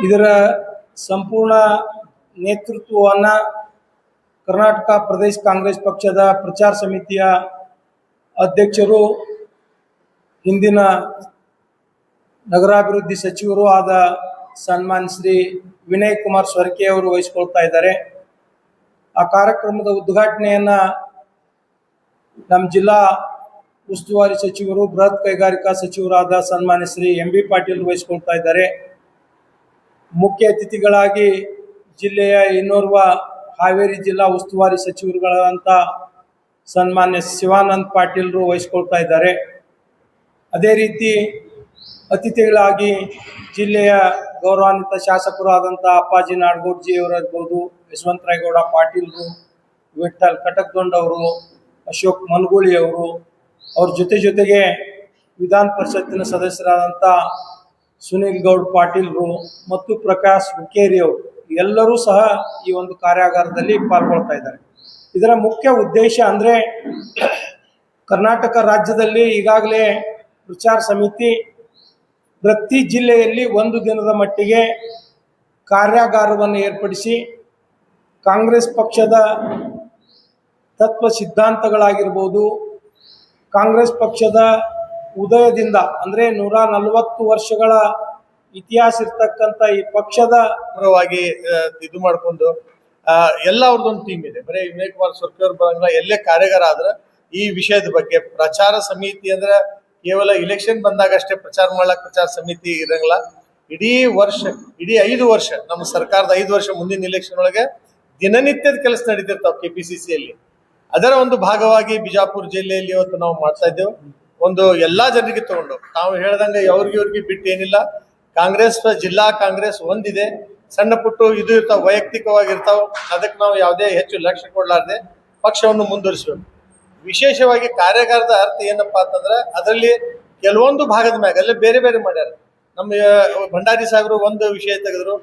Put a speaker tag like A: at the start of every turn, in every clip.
A: ಇದರ ಸಂಪೂರ್ಣ ನೇತೃತ್ವವನ್ನು ಕರ್ನಾಟಕ ಪ್ರದೇಶ ಕಾಂಗ್ರೆಸ್ ಪಕ್ಷದ ಪ್ರಚಾರ ಸಮಿತಿಯ ಅಧ್ಯಕ್ಷರು, ಹಿಂದಿನ ನಗರಾಭಿವೃದ್ಧಿ ಸಚಿವರು ಆದ ಸನ್ಮಾನ್ಯ ಶ್ರೀ ವಿನಯ್ ಕುಮಾರ್ ಸ್ವರ್ಕೆ ಅವರು ವಹಿಸಿಕೊಳ್ತಾ ಇದ್ದಾರೆ. ಆ ಕಾರ್ಯಕ್ರಮದ ಉದ್ಘಾಟನೆಯನ್ನು ನಮ್ಮ ಜಿಲ್ಲಾ ಉಸ್ತುವಾರಿ ಸಚಿವರು, ಬೃಹತ್ ಕೈಗಾರಿಕಾ ಸಚಿವರಾದ ಸನ್ಮಾನ್ಯ ಶ್ರೀ ಎಂ ಬಿ ಪಾಟೀಲ್ ವಹಿಸಿಕೊಳ್ತಾ ಇದ್ದಾರೆ. ಮುಖ್ಯ ಅತಿಥಿಗಳಾಗಿ ಜಿಲ್ಲೆಯ ಇನ್ನೋರ್ವ ಹಾವೇರಿ ಜಿಲ್ಲಾ ಉಸ್ತುವಾರಿ ಸಚಿವರುಗಳಾದಂಥ ಸನ್ಮಾನ್ಯ ಶಿವಾನಂದ್ ಪಾಟೀಲ್ರು ವಹಿಸಿಕೊಳ್ತಾ ಇದ್ದಾರೆ. ಅದೇ ರೀತಿ ಅತಿಥಿಗಳಾಗಿ ಜಿಲ್ಲೆಯ ಗೌರವಾನ್ವಿತ ಶಾಸಕರು ಆದಂಥ ಅಪ್ಪಾಜಿ ನಾಡಗೌಡ್ಜಿಯವರಿರ್ಬೋದು, ಯಶವಂತರಾಯಗೌಡ ಪಾಟೀಲ್ರು, ವಿಠ್ಠಲ್ ಕಟಕ್ದೊಂಡವರು, ಅಶೋಕ್ ಮನಗೂಳಿ ಅವರು, ಅವ್ರ ಜೊತೆಗೆ ವಿಧಾನ ಪರಿಷತ್ತಿನ ಸದಸ್ಯರಾದಂಥ ಸುನೀಲ್ ಗೌಡ್ ಪಾಟೀಲ್ರು ಮತ್ತು ಪ್ರಕಾಶ್ ಹುಕ್ಕೇರಿ ಅವರು ಎಲ್ಲರೂ ಸಹ ಈ ಒಂದು ಕಾರ್ಯಾಗಾರದಲ್ಲಿ ಪಾಲ್ಗೊಳ್ತಾ ಇದ್ದಾರೆ. ಇದರ ಮುಖ್ಯ ಉದ್ದೇಶ ಅಂದರೆ, ಕರ್ನಾಟಕ ರಾಜ್ಯದಲ್ಲಿ ಈಗಾಗಲೇ ಪ್ರಚಾರ ಸಮಿತಿ ಪ್ರತಿ ಜಿಲ್ಲೆಯಲ್ಲಿ ಒಂದು ದಿನದ ಮಟ್ಟಿಗೆ ಕಾರ್ಯಾಗಾರವನ್ನು ಏರ್ಪಡಿಸಿ ಕಾಂಗ್ರೆಸ್ ಪಕ್ಷದ ತತ್ವ ಸಿದ್ಧಾಂತಗಳಾಗಿರ್ಬೋದು, ಕಾಂಗ್ರೆಸ್ ಪಕ್ಷದ ಉದಯದಿಂದ ಅಂದರೆ 140 ವರ್ಷಗಳ ಇತಿಹಾಸ ಇರ್ತಕ್ಕಂಥ ಈ ಪಕ್ಷದ ಪರವಾಗಿ ಇದು ಮಾಡಿಕೊಂಡು ಎಲ್ಲ ಅವ್ರದ್ದೊಂದು ಟೀಮ್ ಇದೆ. ಬರೀ ವಿನಯ್ ಕುಮಾರ್ ಸ್ವರ್ಕೆ ಅವ್ರು ಬರಂಗಿಲ್ಲ. ಎಲ್ಲೇ ಕಾರ್ಯಾಗಾರ ಆದ್ರೆ ಈ ವಿಷಯದ ಬಗ್ಗೆ ಪ್ರಚಾರ ಸಮಿತಿ ಅಂದ್ರೆ ಕೇವಲ ಇಲೆಕ್ಷನ್ ಬಂದಾಗ ಅಷ್ಟೇ ಪ್ರಚಾರ ಮಾಡ್ಲಕ್ಕೆ ಪ್ರಚಾರ ಸಮಿತಿ ಇರಂಗಿಲ್ಲ. ಇಡೀ 5 ವರ್ಷ ನಮ್ಮ ಸರ್ಕಾರದ 5 ವರ್ಷ ಮುಂದಿನ ಇಲೆಕ್ಷನ್ ಒಳಗೆ ದಿನನಿತ್ಯದ ಕೆಲಸ ನಡೀತಿರ್ತಾವೆ KPCCಯಲ್ಲಿ. ಅದರ ಒಂದು ಭಾಗವಾಗಿ ಬಿಜಾಪುರ ಜಿಲ್ಲೆಯಲ್ಲಿ ಇವತ್ತು ನಾವು ಮಾಡ್ತಾ ಇದ್ದೇವೆ. ಒಂದು ಎಲ್ಲಾ ಜನರಿಗೆ ತಗೊಂಡು ತಾವು ಹೇಳ್ದಂಗೆ ಅವ್ರಿಗೆ ಬಿಟ್ಟು ಏನಿಲ್ಲ. ಜಿಲ್ಲಾ ಕಾಂಗ್ರೆಸ್ ಒಂದಿದೆ, ಸಣ್ಣ ಪುಟ್ಟು ಇದು ಇರ್ತಾವ, ವೈಯಕ್ತಿಕವಾಗಿರ್ತಾವ. ಅದಕ್ಕೆ ನಾವು ಯಾವುದೇ ಹೆಚ್ಚು ಲಕ್ಷ್ಯ ಕೊಡ್ಲಾರ್ದೆ ಪಕ್ಷವನ್ನು ಮುಂದುವರಿಸಬೇಕು. ವಿಶೇಷವಾಗಿ ಕಾರ್ಯಾಗಾರದ ಅರ್ಥ ಏನಪ್ಪಾ ಅಂತಂದ್ರೆ, ಅದರಲ್ಲಿ ಕೆಲವೊಂದು ಭಾಗದ ಮ್ಯಾಗ ಅಲ್ಲಿ ಬೇರೆ ಬೇರೆ ಮಾಡ್ಯಾರ. ನಮ್ಮ ಭಂಡಾರಿ ಸಾಹೇಬರು ಒಂದು ವಿಷಯ ತೆಗೆದ್ರು,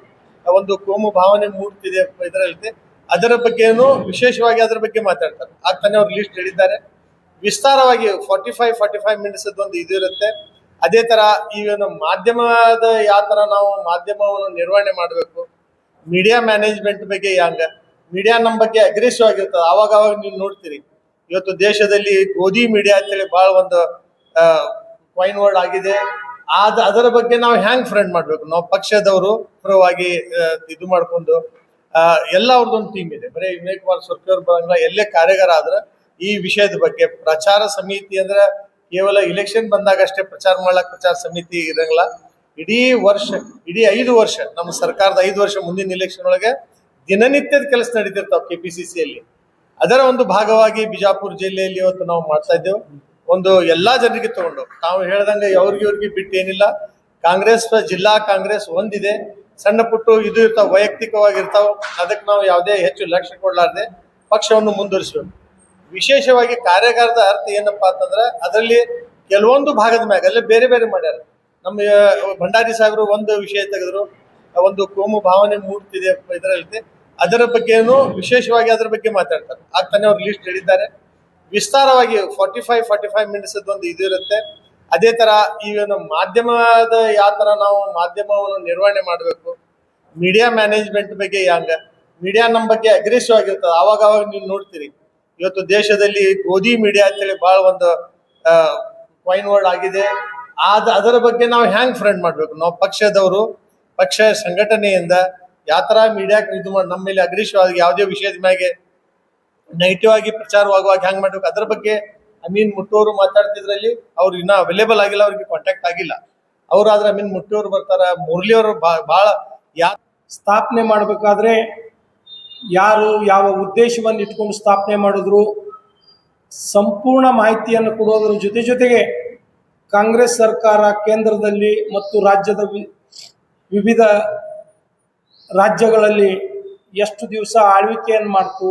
A: ಒಂದು ಕೋಮು ಭಾವನೆ ಮೂಡ್ತಿದೆ ಇದರಲ್ಲಿ, ಅದರ ಬಗ್ಗೆನೂ ವಿಶೇಷವಾಗಿ ಅದರ ಬಗ್ಗೆ ಮಾತಾಡ್ತಾರೆ. ಆಗ್ತಾನೆ ಅವ್ರು ಲಿಸ್ಟ್ ಹೇಳಿದ್ದಾರೆ. ವಿಸ್ತಾರವಾಗಿ 45 ಮಿನಿಟ್ಸ್ ಒಂದು ಇದು ಇರುತ್ತೆ. ಅದೇ ತರ ಈಗ ನಮ್ಮ ಮಾಧ್ಯಮದ ಯಾವ ತರ ನಾವು ಮಾಧ್ಯಮವನ್ನು ನಿರ್ವಹಣೆ ಮಾಡಬೇಕು, ಮೀಡಿಯಾ ಮ್ಯಾನೇಜ್ಮೆಂಟ್ ಬಗ್ಗೆ ಹಂಗ, ಮೀಡಿಯಾ ನಮ್ಮ ಬಗ್ಗೆ ಅಗ್ರೆಸಿವ್ ಆಗಿರ್ತದೆ. ಅವಾಗ ನೀವು ನೋಡ್ತೀರಿ, ಇವತ್ತು ದೇಶದಲ್ಲಿ ಗೋಧಿ ಮೀಡಿಯಾ ಅಂತೇಳಿ ಬಹಳ ಒಂದು ಕಾಯಿನ್ ವರ್ಡ್ ಆಗಿದೆ. ಅದರ ಬಗ್ಗೆ ನಾವು ಹ್ಯಾಂಗ್ ಫ್ರೆಂಡ್ ಮಾಡ್ಬೇಕು, ನಾವು ಪಕ್ಷದವರು ಪರವಾಗಿ ಇದು ಮಾಡ್ಕೊಂಡು ಎಲ್ಲ ಅವ್ರದ್ದೊಂದು ಟೀಮ್ ಇದೆ. ಬರೀ ವಿನಯ್ ಕುಮಾರ್ ಸ್ವರ್ಕೆ ಅವ್ರು ಬರಂಗಿಲ್ಲ. ಎಲ್ಲೇ ಕಾರ್ಯಾಗಾರ ಆದ್ರೆ ಈ ವಿಷಯದ ಬಗ್ಗೆ ಪ್ರಚಾರ ಸಮಿತಿ ಅಂದ್ರೆ ಕೇವಲ ಇಲೆಕ್ಷನ್ ಬಂದಾಗ ಅಷ್ಟೇ ಪ್ರಚಾರ ಮಾಡ್ಲಕ್ಕೆ ಪ್ರಚಾರ ಸಮಿತಿ ಇರಂಗಿಲ್ಲ. ಇಡೀ 5 ವರ್ಷ ನಮ್ಮ ಸರ್ಕಾರದ 5 ವರ್ಷ ಮುಂದಿನ ಇಲೆಕ್ಷನ್ ಒಳಗೆ ದಿನನಿತ್ಯದ ಕೆಲಸ ನಡೀತಿರ್ತಾವೆ KPCCಯಲ್ಲಿ. ಅದರ ಒಂದು ಭಾಗವಾಗಿ ಬಿಜಾಪುರ ಜಿಲ್ಲೆಯಲ್ಲಿ ಇವತ್ತು ನಾವು ಮಾಡ್ತಾ ಇದ್ದೇವೆ. ಒಂದು ಎಲ್ಲಾ ಜನರಿಗೆ ತಗೊಂಡು ತಾವು ಹೇಳ್ದಂಗೆ ಅವ್ರಿಗೆ ಬಿಟ್ಟು ಏನಿಲ್ಲ. ಜಿಲ್ಲಾ ಕಾಂಗ್ರೆಸ್ ಒಂದಿದೆ, ಸಣ್ಣ ಪುಟ್ಟು ಇದು ಇರ್ತಾವ, ವೈಯಕ್ತಿಕವಾಗಿರ್ತಾವ. ಅದಕ್ಕೆ ನಾವು ಯಾವುದೇ ಹೆಚ್ಚು ಲಕ್ಷ್ಯ ಕೊಡ್ಲಾರ್ದೆ ಪಕ್ಷವನ್ನು ಮುಂದುವರಿಸಬೇಕು. ವಿಶೇಷವಾಗಿ ಕಾರ್ಯಾಗಾರದ ಅರ್ಥ ಏನಪ್ಪಾ ಅಂತಂದ್ರೆ, ಅದರಲ್ಲಿ ಕೆಲವೊಂದು ಭಾಗದ ಮ್ಯಾಗ ಅಲ್ಲಿ ಬೇರೆ ಬೇರೆ ಮಾಡ್ಯಾರ. ನಮ್ಮ ಭಂಡಾರಿ ಸಾಹೇಬರು ಒಂದು ವಿಷಯ ತೆಗೆದ್ರು, ಒಂದು ಕೋಮು ಭಾವನೆ ಮೂಡ್ತಿದೆ ಇದರಲ್ಲಿ, ಅದರ ಬಗ್ಗೆನೂ ವಿಶೇಷವಾಗಿ ಅದರ ಬಗ್ಗೆ ಮಾತಾಡ್ತಾರೆ. ಆಗ್ತಾನೆ ಅವ್ರು ಲಿಸ್ಟ್ ಹೇಳಿದ್ದಾರೆ. ವಿಸ್ತಾರವಾಗಿ 45 ಮಿನಿಟ್ಸ್ ಒಂದು ಇದು ಇರುತ್ತೆ. ಅದೇ ತರ ಈಗ ನಮ್ಮ ಮಾಧ್ಯಮದ ಯಾವ ತರ ನಾವು ಮಾಧ್ಯಮವನ್ನು ನಿರ್ವಹಣೆ ಮಾಡಬೇಕು, ಮೀಡಿಯಾ ಮ್ಯಾನೇಜ್ಮೆಂಟ್ ಬಗ್ಗೆ ಹಂಗ, ಮೀಡಿಯಾ ನಮ್ಮ ಬಗ್ಗೆ ಅಗ್ರೆಸಿವ್ ಆಗಿರ್ತದೆ. ಅವಾಗ ನೀವು ನೋಡ್ತೀರಿ, ಇವತ್ತು ದೇಶದಲ್ಲಿ ಗೋಧಿ ಮೀಡಿಯಾ ಅಂತೇಳಿ ಬಹಳ ಒಂದು ಕಾಯಿನ್ ವರ್ಡ್ ಆಗಿದೆ. ಅದರ ಬಗ್ಗೆ ನಾವು ಹ್ಯಾಂಗ್ ಫ್ರೆಂಡ್ ಮಾಡ್ಬೇಕು, ನಾವು ಪಕ್ಷದವರು ಪಕ್ಷ ಸಂಘಟನೆಯಿಂದ ಯಾವ ತರ ಮೀಡಿಯಾಕ್ಕೆ ಇದು ಮಾಡಿ ನಮ್ಮ ಮೇಲೆ ಅಗ್ರೆಸಿವ್ ಆಗಿ ಯಾವುದೇ ವಿಷಯದ ಮ್ಯಾಗೆ ನೆಗೆಟಿವ್ ಆಗಿ ಪ್ರಚಾರವಾಗುವಾಗ ಹ್ಯಾಂಗ್ ಮಾಡ್ಬೇಕು, ಅದರ ಬಗ್ಗೆ ಅಮೀನ್ ಮುಟ್ಟೂರು ಮಾತಾಡ್ತಿದ್ರಲ್ಲಿ. ಅವ್ರು ಇನ್ನೂ ಅವೈಲೇಬಲ್ ಆಗಿಲ್ಲ, ಅವ್ರಿಗೆ ಕಾಂಟ್ಯಾಕ್ಟ್ ಆಗಿಲ್ಲ. ಅವ್ರು ಆದ್ರೆ ಅಮೀನ್ ಮುಟ್ಟೂರು ಬರ್ತಾರ. ಮುರಳಿ ಅವರು ಬಹಳ ಸ್ಥಾಪನೆ ಮಾಡಬೇಕಾದ್ರೆ ಯಾರು ಯಾವ ಉದ್ದೇಶವನ್ನು ಇಟ್ಕೊಂಡು ಸ್ಥಾಪನೆ ಮಾಡಿದ್ರು, ಸಂಪೂರ್ಣ ಮಾಹಿತಿಯನ್ನು ಕೊಡೋದ್ರ ಜೊತೆಗೆ ಕಾಂಗ್ರೆಸ್ ಸರ್ಕಾರ ಕೇಂದ್ರದಲ್ಲಿ ಮತ್ತು ರಾಜ್ಯದ ವಿವಿಧ ರಾಜ್ಯಗಳಲ್ಲಿ ಎಷ್ಟು ದಿವಸ ಆಳ್ವಿಕೆಯನ್ನು ಮಾಡ್ತು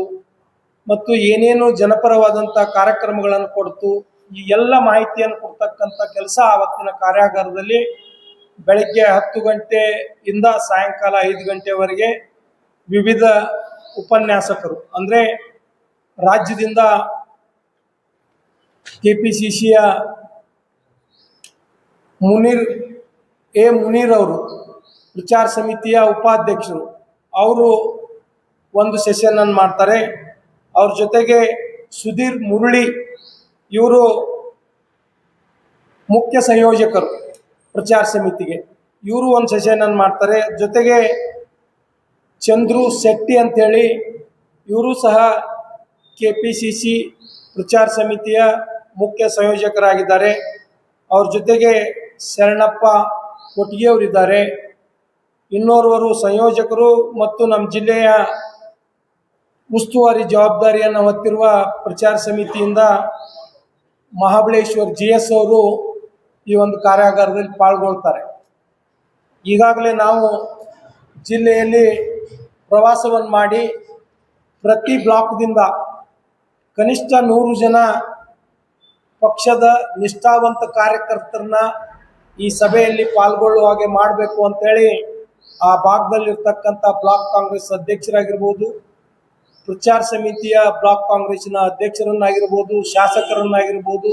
A: ಮತ್ತು ಏನೇನು ಜನಪರವಾದಂಥ ಕಾರ್ಯಕ್ರಮಗಳನ್ನು ಕೊಡ್ತು, ಈ ಎಲ್ಲ ಮಾಹಿತಿಯನ್ನು ಕೊಡ್ತಕ್ಕಂಥ ಕೆಲಸ ಆವತ್ತಿನ ಕಾರ್ಯಾಗಾರದಲ್ಲಿ ಬೆಳಗ್ಗೆ 10 ಗಂಟೆಯಿಂದ ಸಾಯಂಕಾಲ 5 ಗಂಟೆವರೆಗೆ ವಿವಿಧ ಉಪನ್ಯಾಸಕರು ಅಂದರೆ ರಾಜ್ಯದಿಂದ KPCCಯ ಮುನೀರ್ ಅವರು, ಪ್ರಚಾರ ಸಮಿತಿಯ ಉಪಾಧ್ಯಕ್ಷರು ಅವರು ಒಂದು ಸೆಷನ್ ಅನ್ನು ಮಾಡ್ತಾರೆ. ಅವ್ರ ಜೊತೆಗೆ ಸುಧೀರ್ ಮುರಳಿ ಇವರು ಮುಖ್ಯ ಸಂಯೋಜಕರು ಪ್ರಚಾರ ಸಮಿತಿಗೆ, ಇವರು ಒಂದು ಸೆಷನ್ ಅನ್ನು ಮಾಡ್ತಾರೆ. ಜೊತೆಗೆ ಚಂದ್ರು ಶೆಟ್ಟಿ ಅಂತೇಳಿ ಇವರು ಸಹ KPCC ಪ್ರಚಾರ ಸಮಿತಿಯ ಮುಖ್ಯ ಸಂಯೋಜಕರಾಗಿದ್ದಾರೆ. ಅವ್ರ ಜೊತೆಗೆ ಶರಣಪ್ಪ ಕೊಟ್ಟಿಗೆ ಅವರಿದ್ದಾರೆ. ಇನ್ನೋರ್ವರು ಸಂಯೋಜಕರು ಮತ್ತು ನಮ್ಮ ಜಿಲ್ಲೆಯ ಉಸ್ತುವಾರಿ ಜವಾಬ್ದಾರಿಯನ್ನು ಹೊತ್ತಿರುವ ಪ್ರಚಾರ ಸಮಿತಿಯಿಂದ ಮಹಾಬಳೇಶ್ವರ್ GS ಅವರು ಈ ಒಂದು ಕಾರ್ಯಾಗಾರದಲ್ಲಿ ಪಾಲ್ಗೊಳ್ತಾರೆ. ಈಗಾಗಲೇ ನಾವು ಜಿಲ್ಲೆಯಲ್ಲಿ ಪ್ರವಾಸವನ್ನು ಮಾಡಿ ಪ್ರತಿ ಬ್ಲಾಕ್ದಿಂದ ಕನಿಷ್ಠ 100 ಜನ ಪಕ್ಷದ ನಿಷ್ಠಾವಂತ ಕಾರ್ಯಕರ್ತರನ್ನ ಈ ಸಭೆಯಲ್ಲಿ ಪಾಲ್ಗೊಳ್ಳುವ ಹಾಗೆ ಮಾಡಬೇಕು ಅಂತೇಳಿ ಆ ಭಾಗದಲ್ಲಿರ್ತಕ್ಕಂಥ ಬ್ಲಾಕ್ ಕಾಂಗ್ರೆಸ್ ಅಧ್ಯಕ್ಷರಾಗಿರ್ಬೋದು, ಪ್ರಚಾರ ಸಮಿತಿಯ ಬ್ಲಾಕ್ ಕಾಂಗ್ರೆಸ್ನ ಅಧ್ಯಕ್ಷರನ್ನಾಗಿರ್ಬೋದು, ಶಾಸಕರನ್ನಾಗಿರ್ಬೋದು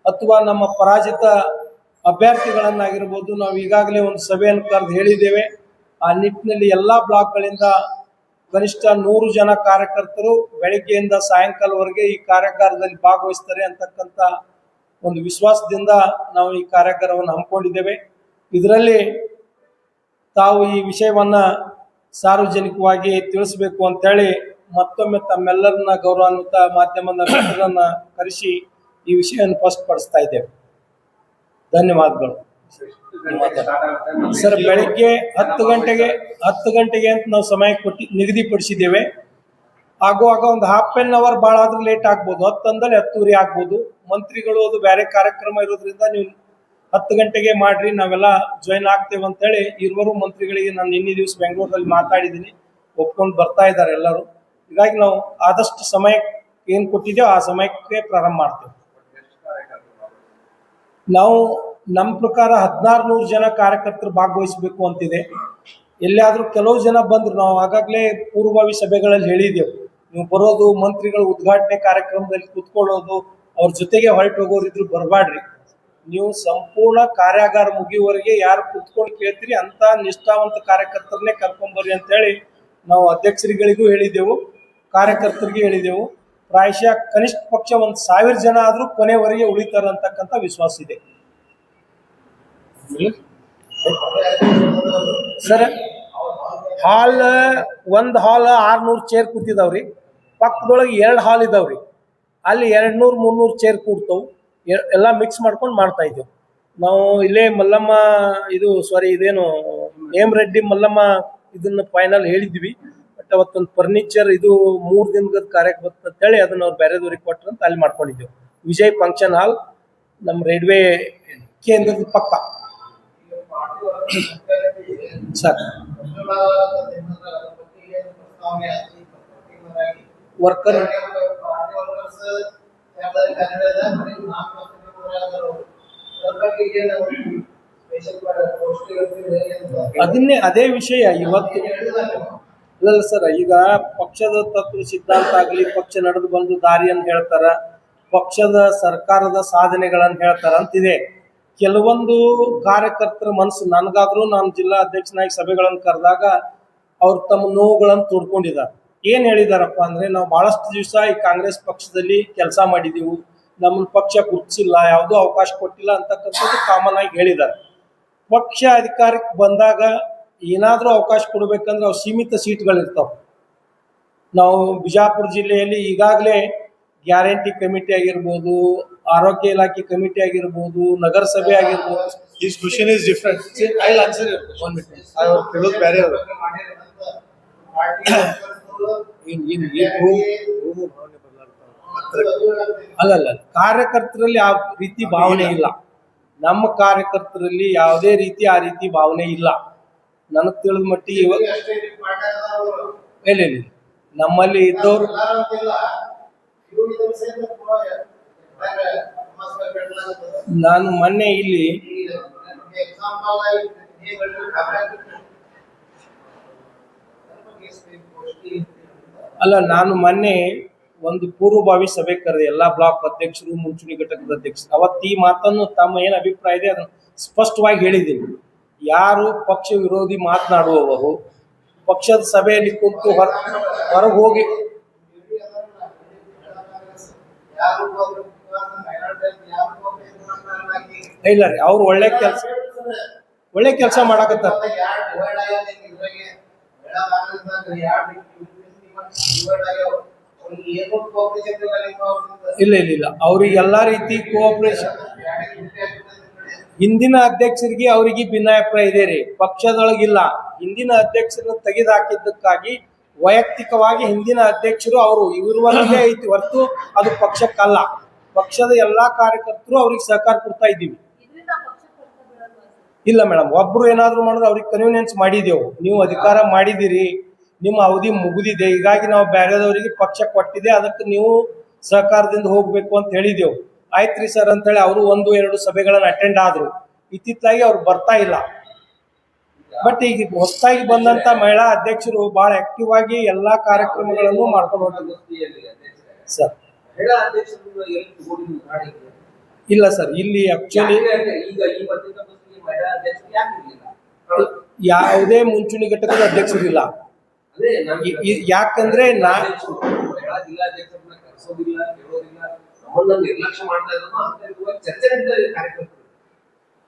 A: ಅಥವಾ ನಮ್ಮ ಪರಾಜಿತ ಅಭ್ಯರ್ಥಿಗಳನ್ನಾಗಿರ್ಬೋದು ನಾವು ಈಗಾಗಲೇ ಒಂದು ಸಭೆಯನ್ನು ಕರೆದು ಹೇಳಿದ್ದೇವೆ. ಆ ನಿಟ್ಟಿನಲ್ಲಿ ಎಲ್ಲ ಬ್ಲಾಕ್ಗಳಿಂದ ಕನಿಷ್ಠ 100 ಜನ ಕಾರ್ಯಕರ್ತರು ಬೆಳಗ್ಗೆಯಿಂದ ಸಾಯಂಕಾಲವರೆಗೆ ಈ ಕಾರ್ಯಾಗಾರದಲ್ಲಿ ಭಾಗವಹಿಸ್ತಾರೆ ಅಂತಕ್ಕಂಥ ಒಂದು ವಿಶ್ವಾಸದಿಂದ ನಾವು ಈ ಕಾರ್ಯಾಗಾರವನ್ನು ಹಮ್ಮಿಕೊಂಡಿದ್ದೇವೆ. ಇದರಲ್ಲಿ ತಾವು ಈ ವಿಷಯವನ್ನು ಸಾರ್ವಜನಿಕವಾಗಿ ತಿಳಿಸಬೇಕು ಅಂತೇಳಿ ಮತ್ತೊಮ್ಮೆ ತಮ್ಮೆಲ್ಲರನ್ನ ಗೌರವಾನ್ವಿತ ಮಾಧ್ಯಮದ ಮಿತ್ರರನ್ನ ಕರೆಸಿ ಈ ವಿಷಯವನ್ನು ಸ್ಪಷ್ಟಪಡಿಸ್ತಾ ಇದ್ದೇವೆ. ಧನ್ಯವಾದಗಳು ಸರ್. ಬೆಳಗ್ಗೆ 10 ಗಂಟೆಗೆ ಅಂತ ನಾವು ಸಮಯ ನಿಗದಿಪಡಿಸಿದ್ದೇವೆ. ಆಗುವಾಗ ಒಂದು ಹಾಫ್ ಆನ್ ಅವರ್ ಭಾಳ ಆದ್ರೂ ಲೇಟ್ ಆಗ್ಬೋದು. 10 ಅಂದರೆ 10:30 ಆಗ್ಬೋದು. ಮಂತ್ರಿಗಳು ಅದು ಬೇರೆ ಕಾರ್ಯಕ್ರಮ ಇರೋದ್ರಿಂದ ನೀವು 10 ಗಂಟೆಗೆ ಮಾಡ್ರಿ, ನಾವೆಲ್ಲ ಜಾಯಿನ್ ಆಗ್ತೇವೆ ಅಂತೇಳಿ ಇರುವರು ಮಂತ್ರಿಗಳಿಗೆ ನಾನು ನಿನ್ನೆ ದಿವಸ ಬೆಂಗಳೂರಲ್ಲಿ ಮಾತಾಡಿದ್ದೀನಿ, ಒಪ್ಕೊಂಡು ಬರ್ತಾ ಇದ್ದಾರೆ ಎಲ್ಲರೂ. ಹೀಗಾಗಿ ನಾವು ಆದಷ್ಟು ಸಮಯಕ್ಕೆ ಏನು ಕೊಟ್ಟಿದ್ದೇವೆ ಆ ಸಮಯಕ್ಕೆ ಪ್ರಾರಂಭ ಮಾಡ್ತೇವೆ. ನಾವು ನಮ್ಮ ಪ್ರಕಾರ 1600 ಜನ ಕಾರ್ಯಕರ್ತರು ಭಾಗವಹಿಸಬೇಕು ಅಂತಿದೆ. ಎಲ್ಲಿಯಾದರೂ ಕೆಲವು ಜನ ಬಂದರು, ನಾವು ಆಗಾಗಲೇ ಪೂರ್ವಭಾವಿ ಸಭೆಗಳಲ್ಲಿ ಹೇಳಿದ್ದೆವು, ನೀವು ಬರೋದು ಮಂತ್ರಿಗಳ ಉದ್ಘಾಟನೆ ಕಾರ್ಯಕ್ರಮದಲ್ಲಿ ಕೂತ್ಕೊಳ್ಳೋದು, ಅವ್ರ ಜೊತೆಗೆ ಹೊರಟು ಹೋಗೋರಿದ್ರು ಬರಬಾಡ್ರಿ. ನೀವು ಸಂಪೂರ್ಣ ಕಾರ್ಯಾಗಾರ ಮುಗಿಯುವವರೆಗೆ ಯಾರು ಕೂತ್ಕೊಂಡು ಕೇಳ್ತೀರಿ ಅಂತ ನಿಷ್ಠಾವಂತ ಕಾರ್ಯಕರ್ತರನ್ನೇ ಕರ್ಕೊಂಬರ್ರಿ ಅಂತೇಳಿ ನಾವು ಅಧ್ಯಕ್ಷರುಗಳಿಗೂ ಹೇಳಿದ್ದೆವು, ಕಾರ್ಯಕರ್ತರಿಗೆ ಹೇಳಿದೆವು. ಪ್ರಾಯಶಃ ಕನಿಷ್ಠ ಪಕ್ಷ 1000 ಜನ ಆದರೂ ಕೊನೆವರೆಗೆ ಉಳಿತಾರೆ ಅಂತಕ್ಕಂಥ ವಿಶ್ವಾಸ ಇದೆ. ಸರ್, ಒಂದು ಹಾಲ್ 600 ಚೇರ್ ಕೂತಿದಾವ್ರಿ. ಪಕ್ಕದೊಳಗೆ 2 ಹಾಲ್ ಇದಾವ್ರಿ. ಅಲ್ಲಿ 200-300 ಚೇರ್ ಕೂಡ್ತಾವೆ. ಎಲ್ಲ ಮಿಕ್ಸ್ ಮಾಡ್ಕೊಂಡು ಮಾಡ್ತಾ ಇದ್ದೇವೆ ನಾವು. ಇಲ್ಲೇ ಮಲ್ಲಮ್ಮ ಇದೇನು ಎಂ ರೆಡ್ಡಿ ಮಲ್ಲಮ್ಮ ಇದನ್ನ ಫೈನಲ್ ಹೇಳಿದ್ವಿ. ಬಟ್ ಅವತ್ತೊಂದು ಫರ್ನಿಚರ್ ಇದು 3 ದಿನದ ಕಾರ್ಯಕ್ಕೆ ಬರ್ತಂತೇಳಿ ಅದನ್ನ ಅವ್ರು ಬೇರೆದವ್ರಿಗೆ ಕೊಟ್ಟರು ಅಂತ ಅಲ್ಲಿ ಮಾಡ್ಕೊಂಡಿದ್ದೇವೆ. ವಿಜಯ್ ಫಂಕ್ಷನ್ ಹಾಲ್ ನಮ್ಮ ರೈಲ್ವೆ ಕೇಂದ್ರದ ಪಕ್ಕ ಸರ್. ವರ್ಕರ್ ಅದೇ ವಿಷಯ ಇವತ್ತು ಅಲ್ಲ ಸರ್. ಈಗ ಪಕ್ಷದ ತತ್ವ ಸಿದ್ಧಾಂತ ಆಗಲಿ, ಪಕ್ಷ ನಡೆದು ಬಂದು ದಾರಿಯನ್ನು ಹೇಳ್ತಾರ, ಪಕ್ಷದ ಸರ್ಕಾರದ ಸಾಧನೆಗಳನ್ನು ಹೇಳ್ತಾರ ಅಂತಿದೆ. ಕೆಲವೊಂದು ಕಾರ್ಯಕರ್ತರ ಮನಸ್ಸು, ನನಗಾದ್ರೂ ನಾನು ಜಿಲ್ಲಾ ಅಧ್ಯಕ್ಷನಾಗಿ ಸಭೆಗಳನ್ನು ಕರೆದಾಗ ಅವ್ರು ತಮ್ಮ ನೋವುಗಳನ್ನು ತೋಡ್ಕೊಂಡಿದ್ದಾರೆ. ಏನು ಹೇಳಿದಾರಪ್ಪ ಅಂದರೆ, ನಾವು ಭಾಳಷ್ಟು ದಿವಸ ಈ ಕಾಂಗ್ರೆಸ್ ಪಕ್ಷದಲ್ಲಿ ಕೆಲಸ ಮಾಡಿದ್ದೀವಿ, ನಮ್ಮ ಪಕ್ಷ ಗುರುತಿಸಿಲ್ಲ, ಯಾವುದೂ ಅವಕಾಶ ಕೊಟ್ಟಿಲ್ಲ ಅಂತಕ್ಕಂಥದ್ದು ಕಾಮನ್ ಆಗಿ ಹೇಳಿದ್ದಾರೆ. ಪಕ್ಷ ಅಧಿಕಾರಕ್ಕೆ ಬಂದಾಗ ಏನಾದರೂ ಅವಕಾಶ ಕೊಡಬೇಕಂದ್ರೆ ಅವು ಸೀಮಿತ ಸೀಟ್ಗಳಿರ್ತಾವೆ. ನಾವು ಬಿಜಾಪುರ ಜಿಲ್ಲೆಯಲ್ಲಿ ಈಗಾಗಲೇ ಗ್ಯಾರಂಟಿ ಕಮಿಟಿ ಆಗಿರ್ಬೋದು, ಆರೋಗ್ಯ ಇಲಾಖೆ ಕಮಿಟಿ ಆಗಿರ್ಬೋದು, ನಗರಸಭೆ ಆಗಿರ್ಬೋದು.
B: This question is different. I'll answer it. 1 minute. I will look very well.
A: ಅಲ್ಲಲ್ಲ, ಕಾರ್ಯಕರ್ತರಲ್ಲಿ ಆ ರೀತಿ ಭಾವನೆ ಇಲ್ಲ. ನಮ್ಮ ಕಾರ್ಯಕರ್ತರಲ್ಲಿ ಯಾವುದೇ ರೀತಿ ಆ ರೀತಿ ಭಾವನೆ ಇಲ್ಲ. ನನಗೆ ತಿಳಿದ ಮಟ್ಟಿಗೆ ಇಲ್ಲ ನಮ್ಮಲ್ಲಿ ಇದ್ದವರು ನಾನು ಮೊನ್ನೆ ಇಲ್ಲಿ ಒಂದು ಪೂರ್ವಭಾವಿ ಸಭೆ ಕರೆದೆ ಎಲ್ಲ ಬ್ಲಾಕ್ ಅಧ್ಯಕ್ಷರು, ಮುಂಚೂಣಿ ಘಟಕದ ಅಧ್ಯಕ್ಷರು. ಅವತ್ತು ಈ ಮಾತನ್ನು ತಮ್ಮ ಏನು ಅಭಿಪ್ರಾಯ ಇದೆ ಅದನ್ನು ಸ್ಪಷ್ಟವಾಗಿ ಹೇಳಿದ್ದೀನಿ. ಯಾರು ಪಕ್ಷ ವಿರೋಧಿ ಮಾತನಾಡುವವರು ಪಕ್ಷದ ಸಭೆಯಲ್ಲಿ ಕುಂತು ಹೊರಗೆ ಹೋಗಿ ಇಲ್ಲ ರೀ, ಅವ್ರು ಒಳ್ಳೆ ಕೆಲಸ ಮಾಡಕತ್ತಾರ. ಇಲ್ಲ ಅವ್ರಿಗೆ ಎಲ್ಲಾ ರೀತಿ ಕೋಆಪರೇಷನ್. ಹಿಂದಿನ ಅಧ್ಯಕ್ಷರಿಗೆ ಅವರಿಗೆ ಭಿನ್ನಾಭಿಪ್ರಾಯ ಇದೆ ರೀ, ಪಕ್ಷದೊಳಗಿಲ್ಲ. ಹಿಂದಿನ ಅಧ್ಯಕ್ಷರನ್ನ ತೆಗೆದು ಹಾಕಿದ್ದಕ್ಕಾಗಿ ವೈಯಕ್ತಿಕವಾಗಿ ಹಿಂದಿನ ಅಧ್ಯಕ್ಷರು ಅವರು ಇರುವಲ್ಲೇ ಐತಿ ಹೊರತು ಅದು ಪಕ್ಷಕ್ಕಲ್ಲ. ಪಕ್ಷದ ಎಲ್ಲಾ ಕಾರ್ಯಕರ್ತರು ಅವ್ರಿಗೆ ಸಹಕಾರ ಕೊಡ್ತಾ ಇದ್ದೀವಿ. ಇಲ್ಲ ಮೇಡಮ್, ಒಬ್ರು ಏನಾದ್ರು ಮಾಡಿದ್ರೆ ಅವ್ರಿಗೆ ಕನ್ವೀನಿಯನ್ಸ್ ಮಾಡಿದೆವು. ನೀವು ಅಧಿಕಾರ ಮಾಡಿದಿರಿ, ನಿಮ್ಮ ಅವಧಿ ಮುಗಿದಿದೆ, ಹೀಗಾಗಿ ನಾವು ಬೇರೆದವರಿಗೆ ಪಕ್ಷ ಕೊಟ್ಟಿದೆ, ಅದಕ್ಕೆ ನೀವು ಸಹಕಾರದಿಂದ ಹೋಗ್ಬೇಕು ಅಂತ ಹೇಳಿದೆವು. ಆಯ್ತ್ರಿ ಸರ್ ಅಂತ ಹೇಳಿ ಅವರು 1-2 ಸಭೆಗಳನ್ನ ಅಟೆಂಡ್ ಆದ್ರು. ಇತ್ತಿತ್ತಾಗಿ ಅವ್ರು ಬರ್ತಾ ಇಲ್ಲ. ಬಟ್ ಈಗ ಹೊಸದಾಗಿ ಬಂದಂತ ಮಹಿಳಾ ಅಧ್ಯಕ್ಷರು ಬಹಳ ಆಕ್ಟಿವ್ ಆಗಿ ಎಲ್ಲಾ ಕಾರ್ಯಕ್ರಮಗಳನ್ನು ಮಾಡ್ಕೊಂಡು ಹೋಗ್ತಾರೆ ಸರ್. ಇಲ್ಲ ಸರ್, ಇಲ್ಲಿ ಆಕ್ಚುಲಿ ಯಾವುದೇ ಮುಂಚೂಣಿ ಘಟಕದ ಅಧ್ಯಕ್ಷರಿಲ್ಲ. ಯಾಕಂದ್ರೆ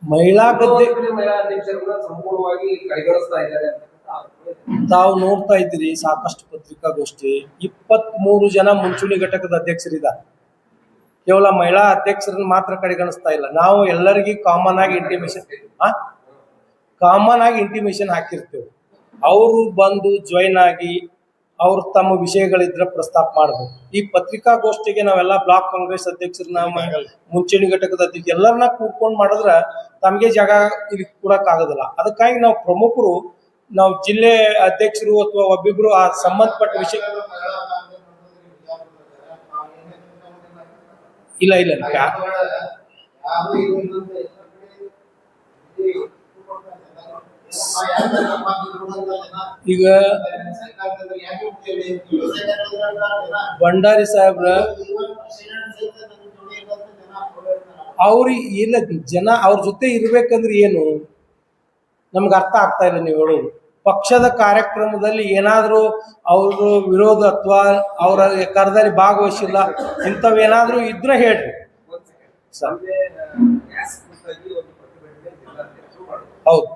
A: ಮಹಿಳಾ ಗದ್ದೆ ತಾವು ನೋಡ್ತಾ ಇದ್ದೀರಿ, ಸಾಕಷ್ಟು ಪತ್ರಿಕಾಗೋಷ್ಠಿ, 23 ಜನ ಮುಂಚೂಣಿ ಘಟಕದ ಅಧ್ಯಕ್ಷರಿದ್ದಾರೆ. ಕೇವಲ ಮಹಿಳಾ ಅಧ್ಯಕ್ಷರನ್ನ ಮಾತ್ರ ಕಡೆಗಣಿಸ್ತಾ ಇಲ್ಲ. ನಾವು ಎಲ್ಲರಿಗೂ ಕಾಮನ್ ಆಗಿ ಇಂಟಿಮೇಷನ್ ಹಾಕಿರ್ತೇವೆ. ಅವರು ಬಂದು ಜಾಯಿನ್ ಆಗಿ ಅವ್ರು ತಮ್ಮ ವಿಷಯಗಳಿದ್ರೆ ಪ್ರಸ್ತಾಪ ಮಾಡಬೇಕು. ಈ ಪತ್ರಿಕಾಗೋಷ್ಠಿಗೆ ನಾವೆಲ್ಲ ಬ್ಲಾಕ್ ಕಾಂಗ್ರೆಸ್ ಅಧ್ಯಕ್ಷರನ್ನ, ಮುಂಚೂಣಿ ಘಟಕದ ಅಧ್ಯಕ್ಷ ಎಲ್ಲರನ್ನ ಕೂಡ್ಕೊಂಡು ಮಾಡಿದ್ರೆ ತಮಗೆ ಜಾಗ ಇಲ್ಲಿ ಕೊಡಕ್ಕಾಗೋದಿಲ್ಲ. ಅದಕ್ಕಾಗಿ ನಾವು ಪ್ರಮುಖರು, ನಾವು ಜಿಲ್ಲೆ ಅಧ್ಯಕ್ಷರು ಅಥವಾ ಒಬ್ಬಿಬ್ರು ಆ ಸಂಬಂಧಪಟ್ಟ ವಿಷಯ ಇಲ್ಲ ಈಗ ಭಂಡಾರಿ ಸಾಹೇಬ್ರ ಅವ್ರಿಗೆ ಇಲ್ಲ ಜನ ಅವ್ರ ಜೊತೆ ಇರ್ಬೇಕಂದ್ರೆ ಏನು ನಮ್ಗೆ ಅರ್ಥ ಆಗ್ತಾ ಇಲ್ಲ. ನೀವು ಹೇಳೋದು ಪಕ್ಷದ ಕಾರ್ಯಕ್ರಮದಲ್ಲಿ ಏನಾದರೂ ಅವ್ರ ವಿರೋಧ ಅಥವಾ ಅವರ ಕರದಲ್ಲಿ ಭಾಗವಹಿಸಿಲ್ಲ ಇಂಥವೇನಾದ್ರೂ ಇದ್ರೆ ಹೇಳ್ರಿ ಸರ್. ಹೌದು,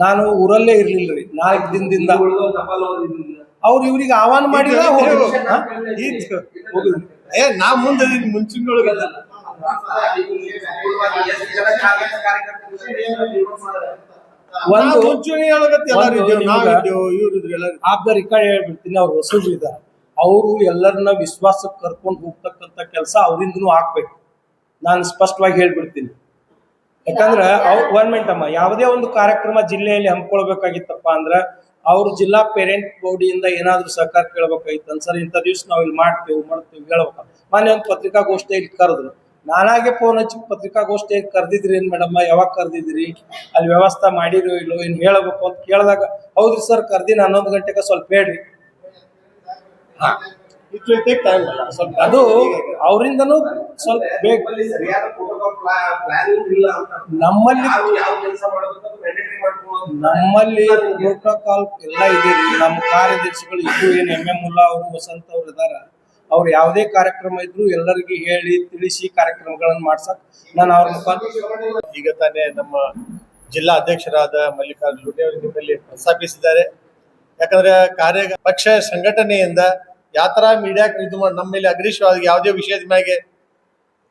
A: ನಾನು ಊರಲ್ಲೇ ಇರ್ಲಿಲ್ಲ ರೀ 4 ದಿನದಿಂದ. ಅವ್ರು ಇವ್ರಿಗೆ ಆಹ್ವಾನ ಮಾಡಿಲ್ಲ,
B: ನಾ ಮುಂದೆ ಮುಂಚಿನೊಳಗಲ್ಲ.
A: ಒಂದು ಮುಂಚೂಣಿ ಆಫ್ ದ ರಿಕಾರ್ಡ್ ಹೇಳ್ಬಿಡ್ತೀನಿ. ಅವ್ರು ಹೊಸಬ್ರು ಇದ್ದಾರೆ, ಅವರು ಎಲ್ಲರನ್ನ ವಿಶ್ವಾಸಕ್ಕೆ ಕರ್ಕೊಂಡು ಹೋಗ್ತಕ್ಕಂಥ ಕೆಲಸ ಅವರಿಂದನೂ ಆಗ್ಬೇಕು. ನಾನು ಸ್ಪಷ್ಟವಾಗಿ ಹೇಳ್ಬಿಡ್ತೀನಿ. ಯಾಕಂದ್ರೆ ಒಂದ್ ಮಿನಿಟ್ ಅಮ್ಮ, ಯಾವುದೇ ಒಂದು ಕಾರ್ಯಕ್ರಮ ಜಿಲ್ಲೆಯಲ್ಲಿ ಹಮ್ಮಿಕೊಳ್ಬೇಕಾಗಿತ್ತಪ್ಪ ಅಂದ್ರೆ ಅವ್ರು ಜಿಲ್ಲಾ ಪೇರೆಂಟ್ ಬೋರ್ಡಿಯಿಂದ ಏನಾದ್ರು ಸಹಕಾರ ಕೇಳಬೇಕಾಗಿತ್ತು. ಸರ್ ಇಂಥ ದಿವ್ಸ ನಾವು ಇಲ್ಲಿ ಮಾಡ್ತೇವೆ ಹೇಳ್ಬೇಕು. ಮೊನ್ನೆ ಒಂದು ಪತ್ರಿಕಾಗೋಷ್ಠಿಯಲ್ಲಿ ಕರೆದ್ರು, ನಾನಾಗೆ ಫೋನ್ ಹಚ್ಚಿ ಪತ್ರಿಕಾಗೋಷ್ಠಿಯಾಗಿ ಕರೆದಿದ್ರಿ ಏನ್ ಮೇಡಮ್, ಯಾವಾಗ ಕರೆದಿದ್ರಿ, ಅಲ್ಲಿ ವ್ಯವಸ್ಥೆ ಮಾಡಿರೋ ಇಲ್ಲೋ ಏನ್ ಹೇಳಬೇಕು ಅಂತ ಕೇಳಿದಾಗ, ಹೌದ್ರಿ ಸರ್ ಕರ್ದಿನ 11 ಗಂಟೆಗೆ ಸ್ವಲ್ಪ ಹೇಳ್ರಿ. ಸ್ವಲ್ಪ ಅದು ಅವರಿಂದನೂ ಸ್ವಲ್ಪ ಬೇಕು. ನಮ್ಮಲ್ಲಿ ಪ್ರೋಟೋಕಾಲ್ ಎಲ್ಲ ಇದೆ ರೀ. ನಮ್ಮ ಕಾರ್ಯದರ್ಶಿಗಳು ಇದ್ದು ಏನು MM ಮುಲ್ಲಾ ಅವರು, ವಸಂತ ಅವ್ರು ಇದಾರ, ಅವ್ರು ಯಾವುದೇ ಕಾರ್ಯಕ್ರಮ ಇದ್ರು ಎಲ್ಲರಿಗೂ ಹೇಳಿ ತಿಳಿಸಿ ಕಾರ್ಯಕ್ರಮಗಳನ್ನು ಮಾಡ್ಸಕ್ ನಾನು ಅವ್ರ ಮುಖಾಂತರ.
B: ಈಗ ತಾನೇ ನಮ್ಮ ಜಿಲ್ಲಾ ಅಧ್ಯಕ್ಷರಾದ ಮಲ್ಲಿಕಾರ್ಜುನ ಅವರು ನಿಮ್ಮಲ್ಲಿ ಪ್ರಸ್ತಾಪಿಸಿದ್ದಾರೆ. ಯಾಕಂದ್ರೆ ಪಕ್ಷ ಸಂಘಟನೆಯಿಂದ ಯಾವ ತರ ಮೀಡಿಯಾಕ್ಕೆ ಇದು ಮಾಡಿ ನಮ್ಮ ಮೇಲೆ ಅಗ್ರೆಸಿವ್ ಯಾವುದೇ ವಿಷಯದ ಮ್ಯಾಗೆ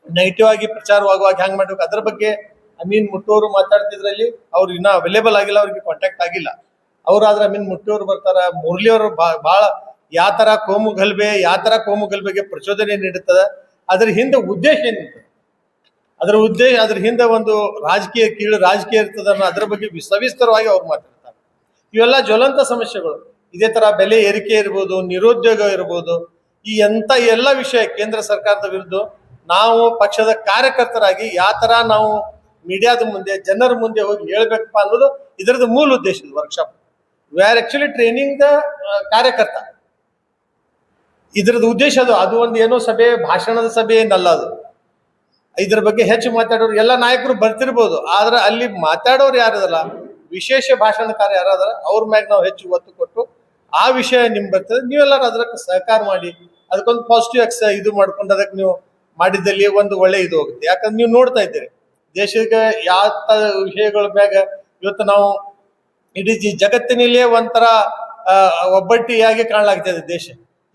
B: ನೆಗೆಟಿವ್ ಆಗಿ ಪ್ರಚಾರವಾಗುವಾಗ ಹೆಂಗ್ ಮಾಡ್ಬೇಕು ಅದ್ರ ಬಗ್ಗೆ ಅಮೀನ್ ಮುಟ್ಟೂರು ಮಾತಾಡ್ತಿದ್ರಲ್ಲಿ ಅವ್ರು ಇನ್ನೂ ಅವೈಲೇಬಲ್ ಆಗಿಲ್ಲ, ಅವ್ರಿಗೆ ಕಾಂಟ್ಯಾಕ್ಟ್ ಆಗಿಲ್ಲ. ಅವ್ರಾದ್ರೆ ಅಮೀನ್ ಮುಟ್ಟೂರು ಬರ್ತಾರ, ಮುರಳಿ ಅವರು ಬಹಳ ಯಾವ ತರ ಕೋಮು ಗಲಭೆಗೆ ಪ್ರಚೋದನೆ ನೀಡುತ್ತದೆ, ಅದ್ರ ಹಿಂದೆ ಉದ್ದೇಶ ಏನಿರ್ತದೆ, ಅದ್ರ ಹಿಂದೆ ಒಂದು ಕೀಳು ರಾಜಕೀಯ ಇರ್ತದ ಅನ್ನೋ ಅದ್ರ ಬಗ್ಗೆ ಸವಿಸ್ತರವಾಗಿ ಅವ್ರು ಮಾತಾಡ್ತಾರೆ. ಇವೆಲ್ಲ ಜ್ವಲಂತ ಸಮಸ್ಯೆಗಳು. ಇದೇ ತರ ಬೆಲೆ ಏರಿಕೆ ಇರ್ಬೋದು, ನಿರುದ್ಯೋಗ ಇರ್ಬೋದು, ಈ ಎಲ್ಲ ವಿಷಯ ಕೇಂದ್ರ ಸರ್ಕಾರದ ವಿರುದ್ಧ ನಾವು ಪಕ್ಷದ ಕಾರ್ಯಕರ್ತರಾಗಿ ಯಾವ ತರ ನಾವು ಮೀಡಿಯಾದ ಮುಂದೆ ಜನರ ಮುಂದೆ ಹೋಗಿ ಹೇಳ್ಬೇಕಪ್ಪ ಅನ್ನೋದು ಇದರದ ಮೂಲ ಉದ್ದೇಶ. Workshop we are actually training the ಕಾರ್ಯಕರ್ತ. ಇದ್ರದ್ದು ಉದ್ದೇಶ ಅದು ಒಂದು ಏನೋ ಸಭೆ ಭಾಷಣದ ಸಭೆ ಏನಲ್ಲ. ಅದು ಇದ್ರ ಬಗ್ಗೆ ಹೆಚ್ಚು ಮಾತಾಡೋರು ಎಲ್ಲ ನಾಯಕರು ಬರ್ತಿರ್ಬೋದು, ಆದ್ರೆ ಅಲ್ಲಿ ಮಾತಾಡೋರು ಯಾರದಲ್ಲ, ವಿಶೇಷ ಭಾಷಣಕಾರ ಯಾರಾದ್ರ ಅವ್ರ ಮ್ಯಾಗ ನಾವು ಹೆಚ್ಚು ಒತ್ತು ಕೊಟ್ಟು ಆ ವಿಷಯ ನಿಮ್ಗೆ ಬರ್ತದೆ, ನೀವೆಲ್ಲರೂ ಅದಕ್ಕೆ ಸಹಕಾರ ಮಾಡಿ ಅದಕ್ಕೊಂದು ಪಾಸಿಟಿವ್ ಇದು ಮಾಡ್ಕೊಂಡು ಅದಕ್ಕೆ ನೀವು ಮಾಡಿದ್ದಲ್ಲಿ ಒಂದು ಒಳ್ಳೆ ಇದು ಹೋಗುತ್ತೆ. ಯಾಕಂದ್ರೆ ನೀವು ನೋಡ್ತಾ ಇದ್ದೀರಿ ದೇಶಕ್ಕೆ ಯಾವ ವಿಷಯಗಳ ಮ್ಯಾಗ ಇವತ್ತು ನಾವು ಇಡೀ ಜಗತ್ತಿನಲ್ಲೇ ಒಂಥರ ಒಬ್ಬಟ್ಟಿಯಾಗಿ ಕಾಣಲಾಗ್ತದೆ ದೇಶ.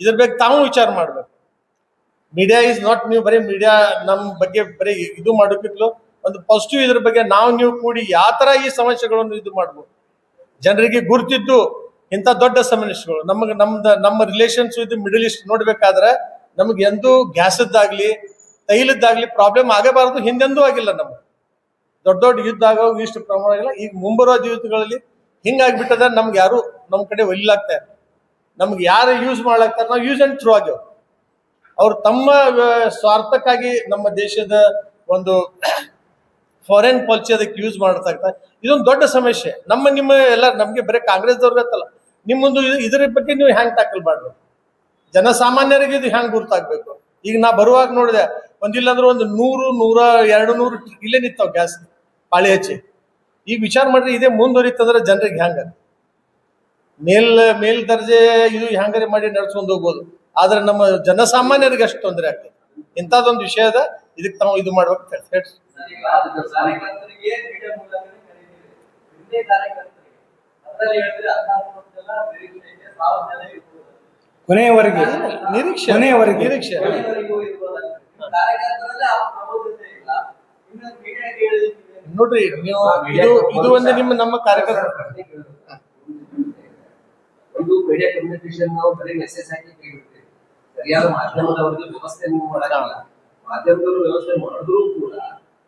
B: ಇದ್ರ ಬಗ್ಗೆ ತಾವು ವಿಚಾರ ಮಾಡ್ಬೇಕು. ಮೀಡಿಯಾ ಈಸ್ ನಾಟ್, ನೀವು ಬರೀ ಮೀಡಿಯಾ ನಮ್ಮ ಬಗ್ಗೆ ಬರೀ ಇದು ಮಾಡೋಕ್ಕಿಂತಲೂ ಒಂದು ಪಾಸಿಟಿವ್ ಇದ್ರ ಬಗ್ಗೆ ನೀವು ಕೂಡಿ ಯಾವ ತರ ಈ ಸಮಸ್ಯೆಗಳನ್ನು ಇದು ಮಾಡ್ಬೋದು, ಜನರಿಗೆ ಗುರುತಿದ್ದು ಇಂಥ ದೊಡ್ಡ ಸಮಸ್ಯೆಗಳು ನಮ್ಮ ರಿಲೇಷನ್ಸ್ ವಿತ್ ಮಿಡಲ್ ಈಸ್ಟ್ ನೋಡ್ಬೇಕಾದ್ರೆ ನಮ್ಗೆ ಎಂದೂ ಗ್ಯಾಸದ್ದಾಗ್ಲಿ ತೈಲದ್ದಾಗ್ಲಿ ಪ್ರಾಬ್ಲಮ್ ಆಗಬಾರದು, ಹಿಂದೆಂದೂ ಆಗಿಲ್ಲ. ನಮ್ಗೆ ದೊಡ್ಡ ಯುದ್ಧ ಆಗೋ ಇಷ್ಟು ಪ್ರಮಾಣ ಆಗಿಲ್ಲ. ಈಗ ಮುಂಬರುವ ಯುದ್ಧಗಳಲ್ಲಿ ಹಿಂಗಾಗ್ಬಿಟ್ಟದ, ನಮ್ಗೆ ಯಾರು ನಮ್ಮ ಕಡೆ ಒಲಿಲಾಗ್ತಾರೆ, ನಮ್ಗೆ ಯಾರು ಯೂಸ್ ಮಾಡ್ಲಾಗ್ತಾರೆ, ನಾವು ಯೂಸ್ ಅಂಡ್ ಥ್ರೂ ಆಗ್ಯವ. ಅವ್ರು ತಮ್ಮ ಸ್ವಾರ್ಥಕ್ಕಾಗಿ ನಮ್ಮ ದೇಶದ ಒಂದು ಫಾರಿನ್ ಪಾಲಿಸಿ ಅದಕ್ಕೆ ಯೂಸ್ ಮಾಡ್ತಾ ಇರ್ತಾರೆ. ಇದೊಂದು ದೊಡ್ಡ ಸಮಸ್ಯೆ. ನಿಮ್ಮ ಎಲ್ಲ ನಮ್ಗೆ ಬರೀ ಕಾಂಗ್ರೆಸ್ದವ್ರಿಗತ್ತಲ್ಲ, ನಿಮ್ಮೊಂದು ಇದ್ರ ಬಗ್ಗೆ ನೀವು ಹ್ಯಾಂಗ್ ಟ್ಯಾಕಲ್ ಮಾಡ್ಬೇಕು, ಜನಸಾಮಾನ್ಯರಿಗೆ ಇದು ಹ್ಯಾಂಗ್ ಗುರ್ತಾಗ್ಬೇಕು. ಈಗ ನಾ ಬರುವಾಗ ನೋಡಿದೆ, ಒಂದಿಲ್ಲ ಅಂದ್ರೆ ಒಂದು 100-200 ಇಲ್ಲೇ ನಿಂತಾವ್ ಗ್ಯಾಸ್ ಪಾಳಿ ಹಚ್ಚಿ. ಈಗ ವಿಚಾರ ಮಾಡ್ರಿ, ಇದೇ ಮುಂದುವರಿತಂದ್ರೆ ಜನರಿಗೆ ಹ್ಯಾಂಗ ಮೇಲ್ ದರ್ಜೆ ಇದು ಹ್ಯಾಂಗಾರೆ ಮಾಡಿ ನಡ್ಸ್ಕೊಂಡು ಹೋಗ್ಬೋದು, ಆದ್ರೆ ನಮ್ಮ ಜನಸಾಮಾನ್ಯರಿಗೆ ಅಷ್ಟು ತೊಂದರೆ ಆಗ್ತದೆ. ಇಂಥದ್ದೊಂದು ವಿಷಯ ಅದ, ಇದಕ್ಕೆ ತಾವು ಇದು ಮಾಡ್ಬೇಕು ಹೇಳಿ.
A: ಕೊನೆಯವರೆಗೆ
B: ನಿರೀಕ್ಷೆ ನೋಡ್ರಿ ನೀವು ಇದು ಒಂದು ನಮ್ಮ ಕಾರ್ಯಕರ್ತ
C: ಒಂದು ಮೀಡಿಯಾ ಕಮ್ಯುನಿಕೇಶನ್ ನಾವು ಬರೀ ಮೆಸೇಜ್ ಹಾಕಿ ಕೇಳಿರ್ತೇವೆ, ಸರಿಯಾದ ಮಾಧ್ಯಮದವರಿಗೆ ವ್ಯವಸ್ಥೆ ನೀವು ಮಾಡಲ್ಲ. ಮಾಧ್ಯಮದವರು ವ್ಯವಸ್ಥೆ ಮಾಡಿದ್ರು ಕೂಡ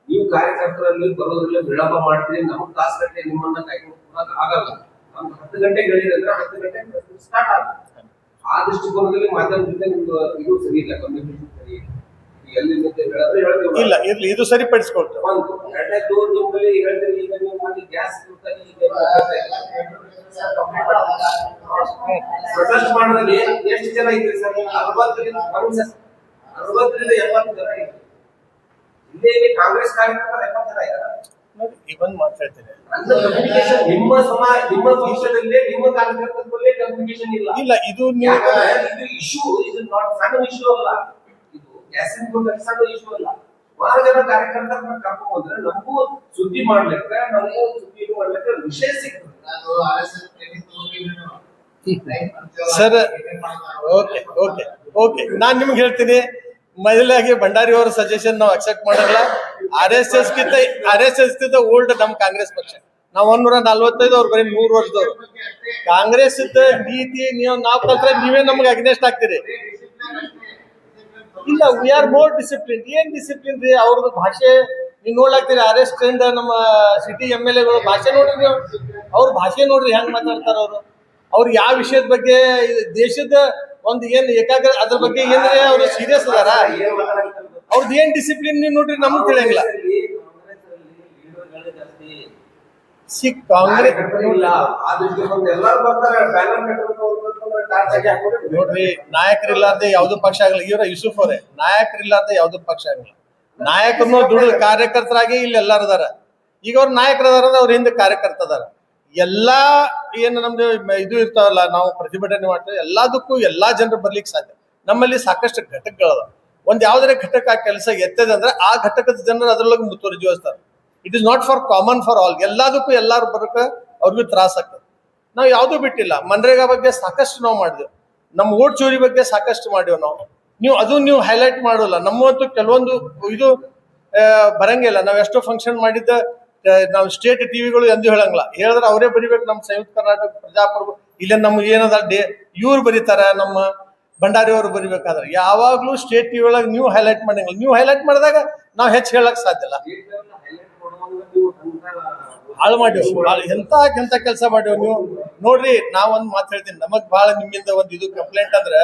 C: ನೀವು ಕಾರ್ಯಕರ್ತರಲ್ಲಿ ಬರೋದ್ರಲ್ಲಿ ವಿಳಂಬ ಮಾಡ್ತೀರಿ, ನಮ್ಗೆ ತಾಸು ಗಂಟೆ ನಿಮ್ಮನ್ನ ಕಾಯ್ಕೊಂಡು ಆಗಲ್ಲ. ನಮ್ಗೆ 10 ಗಂಟೆಗೆ ಹೇಳಿದ್ರೆ 10 ಗಂಟೆಗೆ ಸ್ಟಾರ್ಟ್ ಆಗುತ್ತೆ. ಆ ದೃಷ್ಟಿಕೋನದಲ್ಲಿ ಮಾಧ್ಯಮ ಜೊತೆ ನಿಮ್ದು ಇದು ಸರಿ ಇಲ್ಲ, ಕಮ್ಯುನಿಕೇಶನ್ ಸರಿ ಎಲ್ಲಿ
B: ಇಲ್ಲ ಇರ್ಲಿ, ಇದು ಸರಿಪಡಿಸ್ಕೊಳ್ತೇವೆ.
C: ಒಂದು ಎರಡನೇದು ನಿಮ್ಮಲ್ಲಿ ಹೇಳ್ತೀರಿ, ಈಗ ನೀವು ಅಲ್ಲಿ ಗ್ಯಾಸ್ ಪ್ರೊಟೆಸ್ಟ್ ಮಾಡೋದ್ರಲ್ಲಿ ಎಷ್ಟು ಜನ ಇದ್ರಿ ಸರ್? 60ರಿಂದ 70 ಜನ ಇದ್ರಿ. ಇಲ್ಲೇ ಕಾಂಗ್ರೆಸ್ ಕಾರ್ಯಕರ್ತರು 70 ಜನ ಇದ್ದಾರೆ.
B: ಇವನ್ ಮಾತಾಡ್ತೇನೆ,
C: ನಿಮ್ಮ ಪಕ್ಷದಲ್ಲೇ ನಿಮ್ಮ ಕಾರ್ಯಕರ್ತರಲ್ಲೇ ಕಮ್ಯುನಿಕೇಶನ್ ಇಲ್ಲ.
B: ಇದು
C: ಇಶ್ಯೂ, ಇದು ನಾಟ್ ಸಣ್ಣ ಇಶ್ಯೂ ಅಲ್ಲ, ಇದು ಗ್ಯಾಸಿನ ಸಣ್ಣ ಇಶ್ಯೂ ಅಲ್ಲ. ಸುಮಾರು ಜನ ಕಾರ್ಯಕರ್ತರನ್ನ ಕರ್ಕೊಂಡು ಹೋದ್ರೆ ನಮಗೂ ಸುದ್ದಿ ಮಾಡ್ಲಿಕ್ಕೆ, ನಮಗೂ ಸುದ್ದಿ ಮಾಡ್ಲಿಕ್ಕೆ ವಿಷಯ ಸಿಗ್ತದೆ.
B: ಸರ್ ಓಕೆ ನಾನ್ ನಿಮ್ಗೆ ಹೇಳ್ತೀನಿ, ಮೊದಲಾಗಿ ಭಂಡಾರಿ ಅವರ ಸಜೆಷನ್ ನಾವು ಅಕ್ಸೆಪ್ಟ್ ಮಾಡಲ್ಲ. RSS ಗಿಂತ ಓಲ್ಡ್ ನಮ್ಮ ಕಾಂಗ್ರೆಸ್ ಪಕ್ಷ. ನಾವು 145, ಅವ್ರು ಬರೀ 100 ವರ್ಷದವ್ರು. ಕಾಂಗ್ರೆಸ್ ನೀತಿ ನಾವು ಕಲ್ತ್ರೆ ನೀವೇ ನಮ್ಗೆ ಅಗ್ನೆಸ್ಟ್ ಆಗ್ತೀರಿ. ಇಲ್ಲ, ವಿ ಆರ್ ಮೋರ್ ಡಿಸಿಪ್ಲಿನ್. ಏನ್ ಡಿಸಿಪ್ಲಿನ್ ರೀ? ಅವ್ರದ್ದು ಭಾಷೆ ನೀವು ನೋಡ್ಲಾಗ್ತೀರಿ. ಅರೆಸ್ಟ್ ಟ್ರೆಂಡ್ ನಮ್ಮ ಸಿಟಿ MLAಗಳು ಭಾಷೆ ನೋಡ್ರಿ, ನೀವು ಅವ್ರ ಭಾಷೆ ನೋಡ್ರಿ ಹೆಂಗ್ ಮಾತಾಡ್ತಾರ ಅವ್ರು ಯಾವ ವಿಷಯದ ಬಗ್ಗೆ, ದೇಶದ ಒಂದು ಏನ್ ಏಕಾಗ್ರ ಅದ್ರ ಬಗ್ಗೆ ಏನ್ರಿ ಅವ್ರು ಸೀರಿಯಸ್ ಅದಾರ? ಅವ್ರದ್ದು ಏನ್ ಡಿಸಿಪ್ಲಿನ್ ನೀವು ನೋಡ್ರಿ, ನಮ್ಗೆ ತಿಳಿಯಂಗಿಲ್ಲ. ಕಾಂಗ್ರೆಸ್ ನೋಡ್ರಿ, ನಾಯಕರಿಲ್ಲಾರ್ದೆ ಯಾವ್ದು ಪಕ್ಷ ಆಗಲ್ಲ. ಇವರ ಯೂಸುಫ್ ಅವರೇ, ನಾಯಕರಿಲ್ಲಾರ್ದೆ ಯಾವ್ದು ಪಕ್ಷ ಆಗಲ್ಲ. ನಾಯಕರನ್ನು ದುಡ್ಡು ಕಾರ್ಯಕರ್ತರಾಗಿ ಇಲ್ಲಿ ಎಲ್ಲಾರು ಅದಾರ. ಈಗ ಅವ್ರ ನಾಯಕರದಾರ, ಅವ್ರ ಹಿಂದೆ ಕಾರ್ಯಕರ್ತದಾರ. ಎಲ್ಲಾ ಏನು ನಮ್ದು ಇದು ಇರ್ತಾವಲ್ಲ, ನಾವು ಪ್ರತಿಭಟನೆ ಮಾಡ್ತೇವೆ, ಎಲ್ಲದಕ್ಕೂ ಎಲ್ಲಾ ಜನರು ಬರ್ಲಿಕ್ಕೆ ಸಾಧ್ಯ. ನಮ್ಮಲ್ಲಿ ಸಾಕಷ್ಟು ಘಟಕಗಳದ. ಒಂದ್ ಯಾವ್ದಾರ ಘಟಕ ಕೆಲಸ ಎತ್ತದಂದ್ರೆ ಆ ಘಟಕದ ಜನರು ಅದ್ರೊಳಗೆ ಮುತುವರ್ಜಿವಹಿಸ್ತಾರೆ. It is not for common for all. ಎಲ್ಲದಕ್ಕೂ ಎಲ್ಲಾರು ಬರೋಕೆ ಅವ್ರಿಗೂ ತ್ರಾಸ ಆಗ್ತದೆ. ನಾವು ಯಾವ್ದು ಬಿಟ್ಟಿಲ್ಲ. ಮನ್ರೇಗಾ ಬಗ್ಗೆ ಸಾಕಷ್ಟು ನಾವು ಮಾಡಿದೆವು, ನಮ್ಮ ಓಟ್ ಚೋರಿ ಬಗ್ಗೆ ಸಾಕಷ್ಟು ಮಾಡಿವ್ ನಾವು. ನೀವು ಹೈಲೈಟ್ ಮಾಡೋಲ್ಲ. ನಮ್ಮಂತೂ ಕೆಲವೊಂದು ಇದು ಬರಂಗಿಲ್ಲ. ನಾವ್ ಎಷ್ಟೋ ಫಂಕ್ಷನ್ ಮಾಡಿದ್ದ ನಾವು ಸ್ಟೇಟ್ ಟಿವಿಗಳು ಎಂದು ಹೇಳಂಗಿಲ್ಲ. ಹೇಳಿದ್ರೆ ಅವರೇ ಬರಿಬೇಕು. ನಮ್ಮ ಸಂಯುಕ್ತ ಕರ್ನಾಟಕ ಪ್ರಜಾಪ್ರಭು ಇಲ್ಲೇ ನಮ್ಗೆ ಏನದ ಇವ್ರು ಬರೀತಾರ, ನಮ್ಮ ಭಂಡಾರಿ ಅವರು ಬರಿಬೇಕಾದ್ರೆ ಯಾವಾಗ್ಲೂ ಸ್ಟೇಟ್ ಟಿವಿ ಒಳಗೆ ನೀವು ಹೈಲೈಟ್ ಮಾಡಂಗಿಲ್ಲ. ನೀವು ಹೈಲೈಟ್ ಮಾಡಿದಾಗ ನಾವು ಹೆಚ್ಚು ಹೇಳಕ್ ಸಾಧ್ಯ ಇಲ್ಲ. ಹಾಳು ಮಾಡಿವ್, ಎಂತ ಕೆಲಸ ಮಾಡಿವ್ ನೀವು ನೋಡ್ರಿ. ನಾವೊಂದು ಮಾತು ಹೇಳ್ತೀನಿ, ನಮಗ್ ಬಹಳ ನಿಮ್ಮಿಂದ ಒಂದು ಇದು ಕಂಪ್ಲೇಂಟ್ ಅಂದ್ರೆ,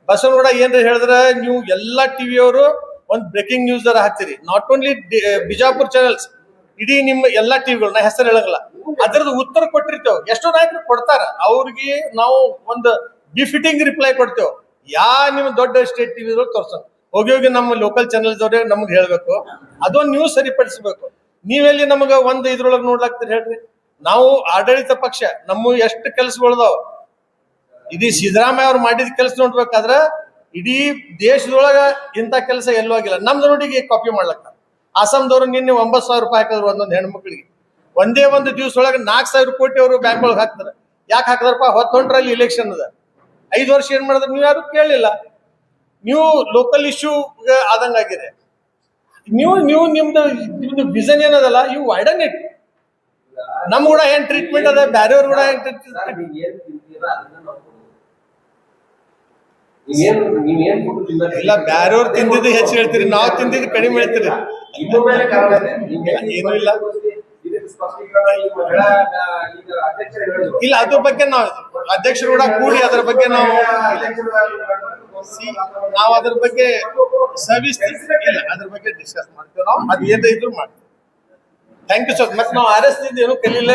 B: ಬಸವನಗೌಡ ಏನ್ರ ಹೇಳಿದ್ರೆ ನೀವು ಎಲ್ಲಾ ಟಿವಿಯವರು ಒಂದು ಬ್ರೇಕಿಂಗ್ ನ್ಯೂಸ್ ದರ ಹಾಕ್ತೀರಿ. ನಾಟ್ ಓನ್ಲಿ ಬಿಜಾಪುರ್ ಚಾನೆಲ್ಸ್, ಇಡೀ ನಿಮ್ಮ ಎಲ್ಲಾ ಟಿವಿಗಳು, ನಾ ಹೆಸರು ಹೇಳಂಗಿಲ್ಲ, ಅದ್ರದ್ದು ಉತ್ತರ ಕೊಟ್ಟಿರ್ತೇವೆ. ಎಷ್ಟೋ ನಾಯಕರು ಕೊಡ್ತಾರ, ಅವ್ರಿಗೆ ನಾವು ಒಂದು ಬಿಫಿಟಿಂಗ್ ರಿಪ್ಲೈ ಕೊಡ್ತೇವೆ. ನಿಮ್ಮ ದೊಡ್ಡ ಸ್ಟೇಟ್ ಟಿವಿಗಳು ತೋರ್ಸೋಣ. ಹೋಗಿ ಹೋಗಿ ನಮ್ಮ ಲೋಕಲ್ ಚಾನೆಲ್ಸ್ ಅವ್ರಿಗೆ ನಮ್ಗೆ ಹೇಳ್ಬೇಕು, ಅದೊಂದು ನೀವು ಸರಿಪಡಿಸ್ಬೇಕು. ನೀವೆಲ್ಲಿ ನಮಗ ಒಂದ್ ಇದ್ರೊಳಗೆ ನೋಡ್ಲಾಗ್ತೀರಿ ಹೇಳ್ರಿ? ನಾವು ಆಡಳಿತ ಪಕ್ಷ, ನಮ್ಮ ಎಷ್ಟು ಕೆಲಸಗಳದಾವ, ಇಡೀ ಸಿದ್ದರಾಮಯ್ಯ ಅವ್ರು ಮಾಡಿದ ಕೆಲಸ ನೋಡ್ಬೇಕಾದ್ರ ಇಡೀ ದೇಶದೊಳಗ ಇಂಥ ಕೆಲಸ ಎಲ್ಲೂ ಆಗಿಲ್ಲ. ನಮ್ದು ನೋಡಿ ಕಾಪಿ ಮಾಡ್ಲಕ್ಕ ಆಸಾಮ್ದವ್ರು ನಿನ್ನೆ 9,000 ರೂಪಾಯಿ ಹಾಕಿದ್ರು ಒಂದೊಂದು ಹೆಣ್ಮಕ್ಳಿಗೆ. ಒಂದೇ ಒಂದು ದಿವಸ ಒಳಗೆ 4,000 ಕೋಟಿ ಅವರು ಬ್ಯಾಂಕ್ ಒಳಗೆ ಹಾಕ್ತಾರೆ. ಯಾಕೆ ಹಾಕಿದ್ರಪ್ಪ? ಹೊತ್ತೊಂಡ್ರಲ್ಲಿ ಇಲೆಕ್ಷನ್ ಅದ, 5 ವರ್ಷ ಏನ್ ಮಾಡಿದ್ರೆ ನೀವು ಯಾರು ಕೇಳಲಿಲ್ಲ. ನೀವು ಲೋಕಲ್ ಇಶ್ಯೂ ಆದಂಗಾಗಿದೆ. ನಿಮ್ದು ವಿಷನ್ ಏನದಲ್ಲ, ಇವು ವೈಡನ್ ಇಟ್. ನಮ್ ಕೂಡ ಏನ್ ಟ್ರೀಟ್ಮೆಂಟ್ ಅದ, ಬ್ಯಾರೆಯವ್ರ ಕೂಡ ಏನ್ ಟ್ರೀಟ್ಮೆಂಟ್? ಇಲ್ಲ, ಬ್ಯಾರೆಯವ್ರು ತಿಂದಿದ್ದು ಹೆಚ್ಚು ಹೇಳ್ತೀರಿ, ನಾವು ತಿಂದಿದ್ದು ಕಡಿಮೆ ಹೇಳ್ತೀರಿ. ಏನೂ ಇಲ್ಲ. ಇಲ್ಲ, ಅದ್ರ ಬಗ್ಗೆ ನಾವು ಅಧ್ಯಕ್ಷರು ಕೂಡ ಕೂಡಿ ಅದ್ರ ಬಗ್ಗೆ ನಾವು ಅದ್ರ ಬಗ್ಗೆ ಇಲ್ಲ, ಅದ್ರ ಬಗ್ಗೆ ಡಿಸ್ಕಸ್ ಮಾಡ್ತೀವಿ ನಾವು. ಅದು ಏನಿದ್ರು ಮಾಡ್ತೀವಿ. Thank you sir. ಮತ್ತೆ ನಾವು RS ಏನು ಕಲಿಯಲ್ಲ